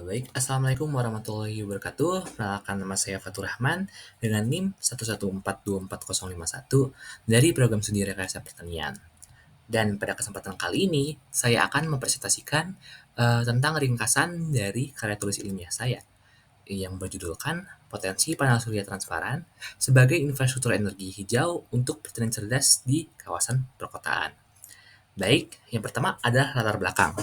Baik, Assalamualaikum warahmatullahi wabarakatuh. Perkenalkan nama saya Fatur Rahman dengan NIM 1142401 dari program studi rekayasa pertanian. Dan pada kesempatan kali ini, saya akan mempresentasikan tentang ringkasan dari karya tulis ilmiah saya yang berjudulkan Potensi Panel Surya Transparan sebagai Infrastruktur Energi Hijau untuk Pertanian Cerdas di Kawasan Perkotaan. Baik, yang pertama adalah latar belakang.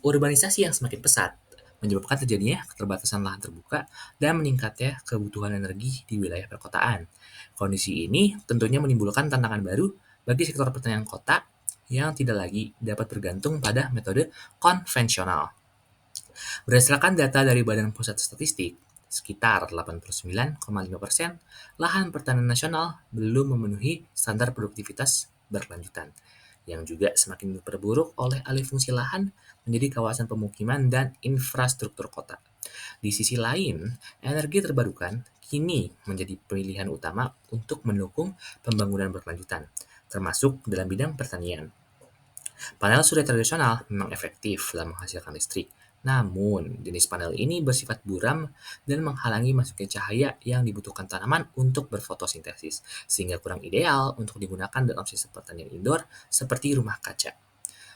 Urbanisasi yang semakin pesat menyebabkan terjadinya keterbatasan lahan terbuka dan meningkatnya kebutuhan energi di wilayah perkotaan. Kondisi ini tentunya menimbulkan tantangan baru bagi sektor pertanian kota yang tidak lagi dapat bergantung pada metode konvensional. Berdasarkan data dari Badan Pusat Statistik, sekitar 89,5% lahan pertanian nasional belum memenuhi standar produktivitas berkelanjutan, yang juga semakin diperburuk oleh alih fungsi lahan menjadi kawasan pemukiman dan infrastruktur kota. Di sisi lain, energi terbarukan kini menjadi pilihan utama untuk mendukung pembangunan berkelanjutan, termasuk dalam bidang pertanian. Panel surya tradisional memang efektif dalam menghasilkan listrik, namun jenis panel ini bersifat buram dan menghalangi masuknya cahaya yang dibutuhkan tanaman untuk berfotosintesis, sehingga kurang ideal untuk digunakan dalam sistem pertanian indoor seperti rumah kaca.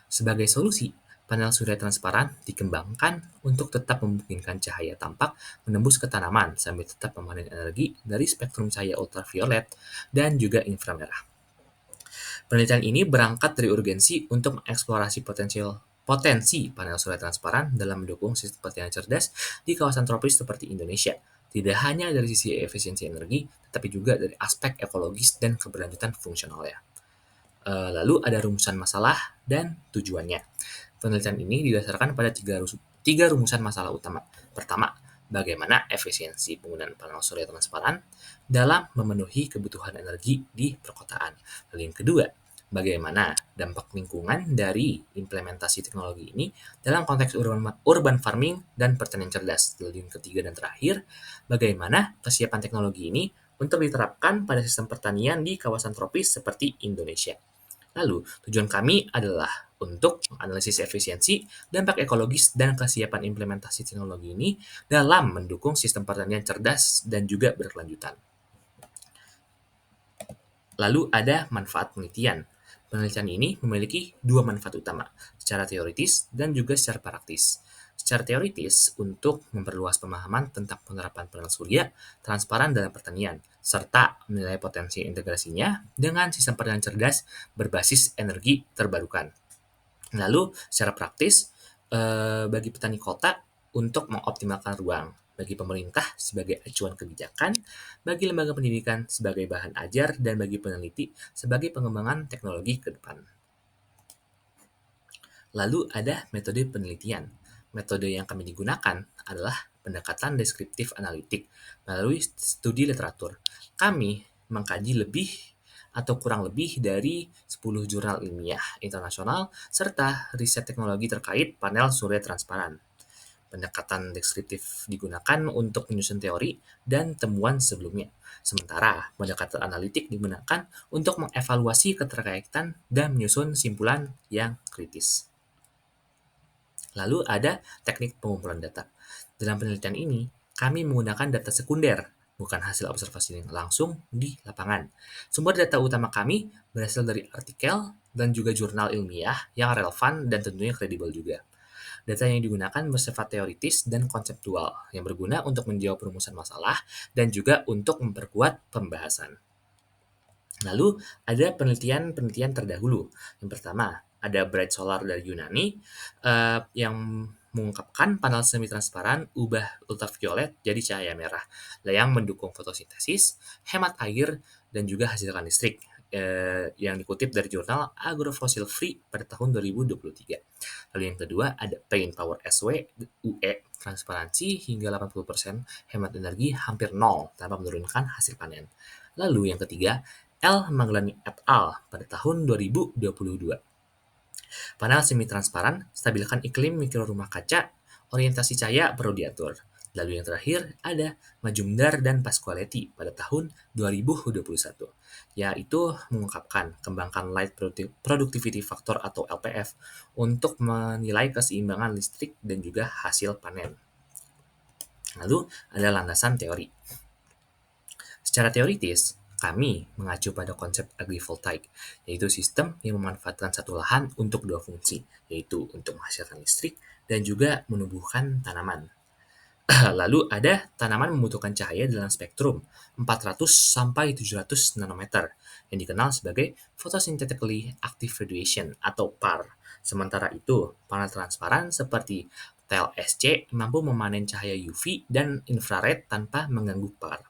Sebagai solusi, panel surya transparan dikembangkan untuk tetap memungkinkan cahaya tampak menembus ke tanaman sambil tetap memanen energi dari spektrum cahaya ultraviolet dan juga inframerah. Penelitian ini berangkat dari urgensi untuk mengeksplorasi potensi panel surya transparan dalam mendukung sistem pertanian cerdas di kawasan tropis seperti Indonesia. Tidak hanya dari sisi efisiensi energi, tetapi juga dari aspek ekologis dan keberlanjutan fungsionalnya. Lalu ada rumusan masalah dan tujuannya. Penelitian ini didasarkan pada tiga rumusan masalah utama. Pertama, bagaimana efisiensi penggunaan panel surya transparan dalam memenuhi kebutuhan energi di perkotaan. Lalu yang kedua, bagaimana dampak lingkungan dari implementasi teknologi ini dalam konteks urban farming dan pertanian cerdas. Lalu yang ketiga dan terakhir, bagaimana kesiapan teknologi ini untuk diterapkan pada sistem pertanian di kawasan tropis seperti Indonesia. Lalu, tujuan kami adalah untuk menganalisis efisiensi, dampak ekologis, dan kesiapan implementasi teknologi ini dalam mendukung sistem pertanian cerdas dan juga berkelanjutan. Lalu ada manfaat penelitian. Penelitian ini memiliki dua manfaat utama, secara teoritis dan juga secara praktis. Secara teoritis, untuk memperluas pemahaman tentang penerapan panel surya transparan dalam pertanian, serta menilai potensi integrasinya dengan sistem pertanian cerdas berbasis energi terbarukan. Lalu, secara praktis, bagi petani kota untuk mengoptimalkan ruang, bagi pemerintah sebagai acuan kebijakan, bagi lembaga pendidikan sebagai bahan ajar, dan bagi peneliti sebagai pengembangan teknologi ke depan. Lalu ada metode penelitian. Metode yang kami digunakan adalah pendekatan deskriptif analitik melalui studi literatur. Kami mengkaji lebih atau kurang lebih dari 10 jurnal ilmiah internasional serta riset teknologi terkait panel surya transparan. Pendekatan deskriptif digunakan untuk menyusun teori dan temuan sebelumnya. Sementara pendekatan analitik digunakan untuk mengevaluasi keterkaitan dan menyusun simpulan yang kritis. Lalu ada teknik pengumpulan data. Dalam penelitian ini, kami menggunakan data sekunder, bukan hasil observasi langsung di lapangan. Sumber data utama kami berasal dari artikel dan juga jurnal ilmiah yang relevan dan tentunya kredibel juga. Data yang digunakan bersifat teoritis dan konseptual, yang berguna untuk menjawab rumusan masalah dan juga untuk memperkuat pembahasan. Lalu ada penelitian-penelitian terdahulu. Yang pertama, ada Bright Solar dari Yunani yang mengungkapkan panel semi transparan ubah ultraviolet jadi cahaya merah yang mendukung fotosintesis, hemat air, dan juga hasilkan listrik yang dikutip dari jurnal Agrofossil Free pada tahun 2023. Lalu yang kedua ada Paint Power SW UE transparansi hingga 80% hemat energi hampir nol tanpa menurunkan hasil panen. Lalu yang ketiga L. Maglani et al. Pada tahun 2022. Panel semi transparan, stabilkan iklim mikrorumah kaca, orientasi cahaya perlu diatur. Lalu yang terakhir ada Majumdar dan Pasqualetti pada tahun 2021, yaitu mengungkapkan kembangkan Light Productivity Factor atau LPF untuk menilai keseimbangan listrik dan juga hasil panen. Lalu ada landasan teori. Secara teoritis, kami mengacu pada konsep agrivoltaik, yaitu sistem yang memanfaatkan satu lahan untuk dua fungsi, yaitu untuk menghasilkan listrik dan juga menumbuhkan tanaman. Lalu ada tanaman membutuhkan cahaya dalam spektrum 400 sampai 700 nanometer yang dikenal sebagai photosynthetically active radiation atau PAR. Sementara itu, panel transparan seperti TLSC mampu memanen cahaya UV dan infrared tanpa mengganggu PAR.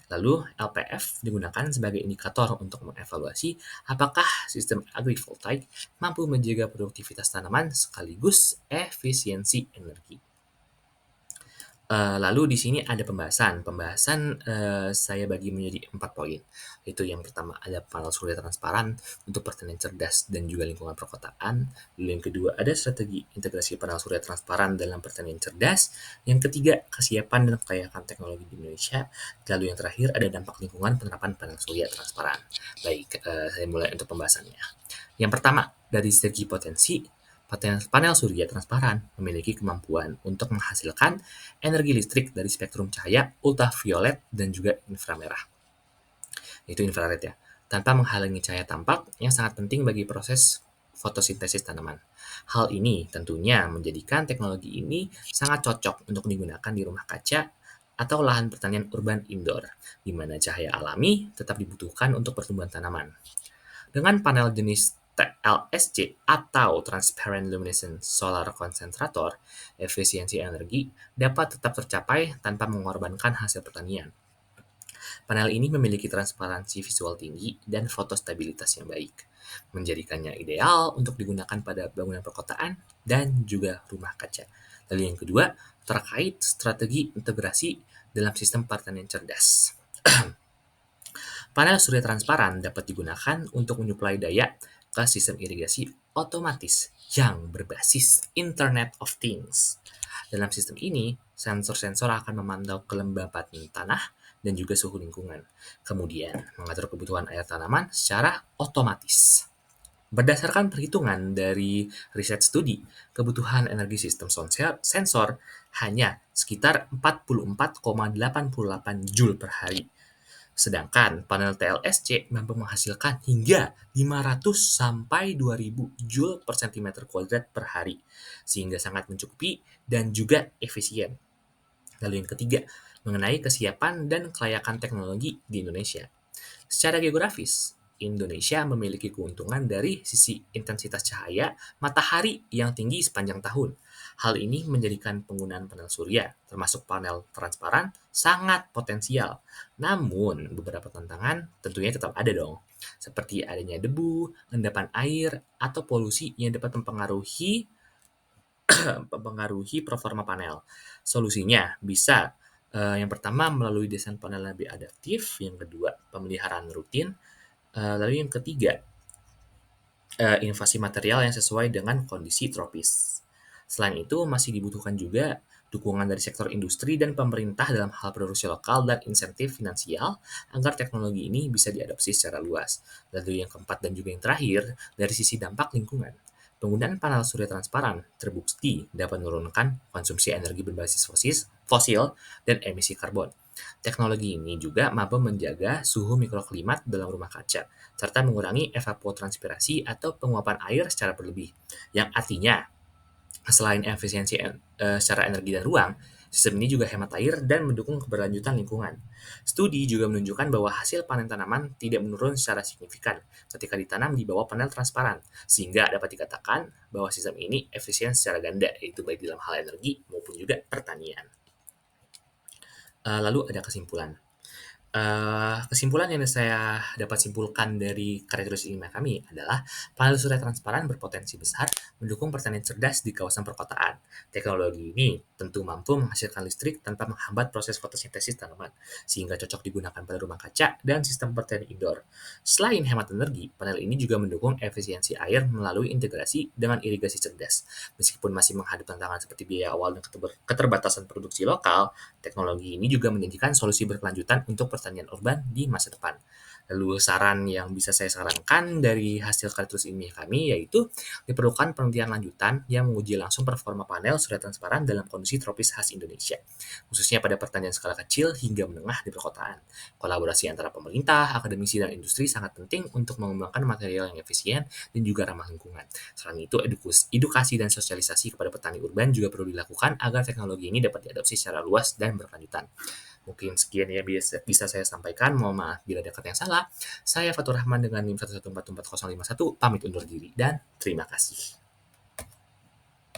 Lalu LPF digunakan sebagai indikator untuk mengevaluasi apakah sistem agrivoltaik mampu menjaga produktivitas tanaman sekaligus efisiensi energi. Lalu di sini ada pembahasan, saya bagi menjadi 4 poin. Itu yang pertama ada panel surya transparan untuk pertanian cerdas dan juga lingkungan perkotaan. Lalu yang kedua ada strategi integrasi panel surya transparan dalam pertanian cerdas. Yang ketiga kesiapan dan kelayakan teknologi di Indonesia. Lalu yang terakhir ada dampak lingkungan penerapan panel surya transparan. Baik, saya mulai untuk pembahasannya. Yang pertama, dari segi potensi, panel surya transparan memiliki kemampuan untuk menghasilkan energi listrik dari spektrum cahaya ultraviolet dan juga inframerah. Itu infrared ya. Tanpa menghalangi cahaya tampak yang sangat penting bagi proses fotosintesis tanaman. Hal ini tentunya menjadikan teknologi ini sangat cocok untuk digunakan di rumah kaca atau lahan pertanian urban indoor, di mana cahaya alami tetap dibutuhkan untuk pertumbuhan tanaman. Dengan panel jenis TLSC atau Transparent Luminescent Solar Concentrator, efisiensi energi dapat tetap tercapai tanpa mengorbankan hasil pertanian. Panel ini memiliki transparansi visual tinggi dan fotostabilitas yang baik, menjadikannya ideal untuk digunakan pada bangunan perkotaan dan juga rumah kaca. Lalu yang kedua, terkait strategi integrasi dalam sistem pertanian cerdas. Panel surya transparan dapat digunakan untuk menyuplai daya ke sistem irigasi otomatis yang berbasis Internet of Things. Dalam sistem ini, sensor-sensor akan memantau kelembapan tanah dan juga suhu lingkungan, kemudian mengatur kebutuhan air tanaman secara otomatis. Berdasarkan perhitungan dari riset studi, kebutuhan energi sistem sensor hanya sekitar 44,88 Joule per hari. Sedangkan panel TLSC mampu menghasilkan hingga 500 sampai 2000 Joule per cm kuadrat per hari, sehingga sangat mencukupi dan juga efisien. Lalu yang ketiga, mengenai kesiapan dan kelayakan teknologi di Indonesia. Secara geografis, Indonesia memiliki keuntungan dari sisi intensitas cahaya matahari yang tinggi sepanjang tahun. Hal ini menjadikan penggunaan panel surya, termasuk panel transparan, sangat potensial. Namun, beberapa tantangan tentunya tetap ada dong, seperti adanya debu, endapan air, atau polusi yang dapat mempengaruhi performa panel. Solusinya bisa yang pertama melalui desain panel lebih adaptif, yang kedua pemeliharaan rutin, lalu yang ketiga inovasi material yang sesuai dengan kondisi tropis. Selain itu masih dibutuhkan juga dukungan dari sektor industri dan pemerintah dalam hal produksi lokal dan insentif finansial agar teknologi ini bisa diadopsi secara luas. Lalu yang keempat dan juga yang terakhir, dari sisi dampak lingkungan. Penggunaan panel surya transparan terbukti dapat menurunkan konsumsi energi berbasis fosil dan emisi karbon. Teknologi ini juga mampu menjaga suhu mikroklimat dalam rumah kaca, serta mengurangi evapotranspirasi atau penguapan air secara berlebih. Yang artinya, selain efisiensi secara energi dan ruang, sistem ini juga hemat air dan mendukung keberlanjutan lingkungan. Studi juga menunjukkan bahwa hasil panen tanaman tidak menurun secara signifikan ketika ditanam di bawah panel transparan, sehingga dapat dikatakan bahwa sistem ini efisien secara ganda, yaitu baik dalam hal energi maupun juga pertanian. Lalu ada kesimpulan. Kesimpulan yang saya dapat simpulkan dari karya tulis ilmiah kami adalah panel surya transparan berpotensi besar mendukung pertanian cerdas di kawasan perkotaan. Teknologi ini tentu mampu menghasilkan listrik tanpa menghambat proses fotosintesis tanaman, sehingga cocok digunakan pada rumah kaca dan sistem pertanian indoor. Selain hemat energi, panel ini juga mendukung efisiensi air melalui integrasi dengan irigasi cerdas. Meskipun masih menghadapi tantangan seperti biaya awal dan keterbatasan produksi lokal, teknologi ini juga menjanjikan solusi berkelanjutan untuk pertanian urban di masa depan. Lalu saran yang bisa saya sarankan dari hasil karya tulis ilmiah kami yaitu diperlukan penelitian lanjutan yang menguji langsung performa panel surya transparan dalam kondisi tropis khas Indonesia, khususnya pada pertanian skala kecil hingga menengah di perkotaan. Kolaborasi antara pemerintah, akademisi, dan industri sangat penting untuk mengembangkan material yang efisien dan juga ramah lingkungan. Selain itu, edukasi dan sosialisasi kepada petani urban juga perlu dilakukan agar teknologi ini dapat diadopsi secara luas dan berkelanjutan. Mungkin sekian ya bisa saya sampaikan. Mohon maaf bila ada kata yang salah. Saya Fatur Rahman dengan NIM 1144451 pamit undur diri dan terima kasih.